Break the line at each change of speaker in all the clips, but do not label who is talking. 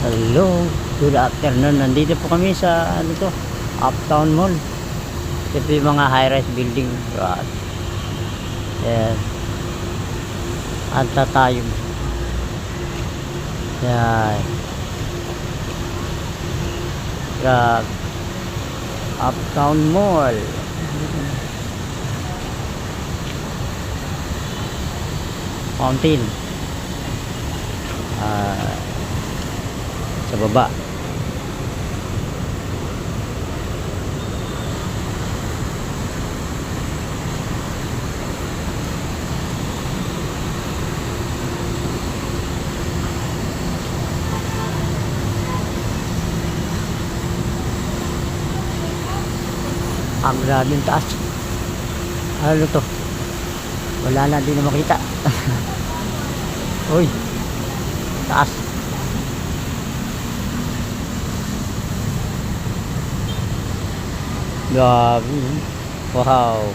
Hello, good afternoon. Nandito po kami sa ano to, Uptown Mall. Ito yung mga high-rise building. Right. Yan. Anta tayo. Yan. Grabe. Uptown Mall. Fountain. Sa baba. Ang grabing taas. Ano to? Wala na, di na makita. Uy, taas. Grabe. Wow,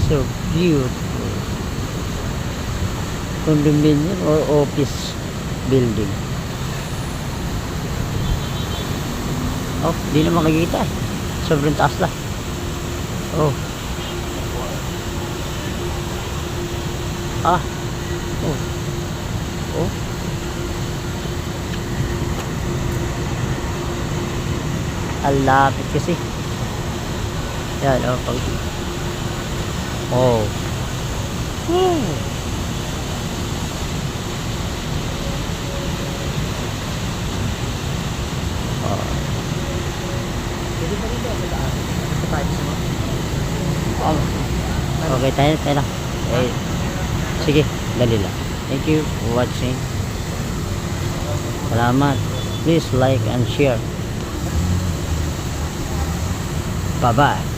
so beautiful. Condominium or office building. Oh, di na makikita. Sobrang taas lang. Oh. Ah. Oh. Oh. Alapit kasi. Yan, oh, pag... Oh. Oh. Oh. Pwede pa rin ba sa taas? Sa taas mo? Oh. Okay, tayo lang. Eh, sige, dali lang. Thank you for watching. Salamat. Please like and share. Bye-bye.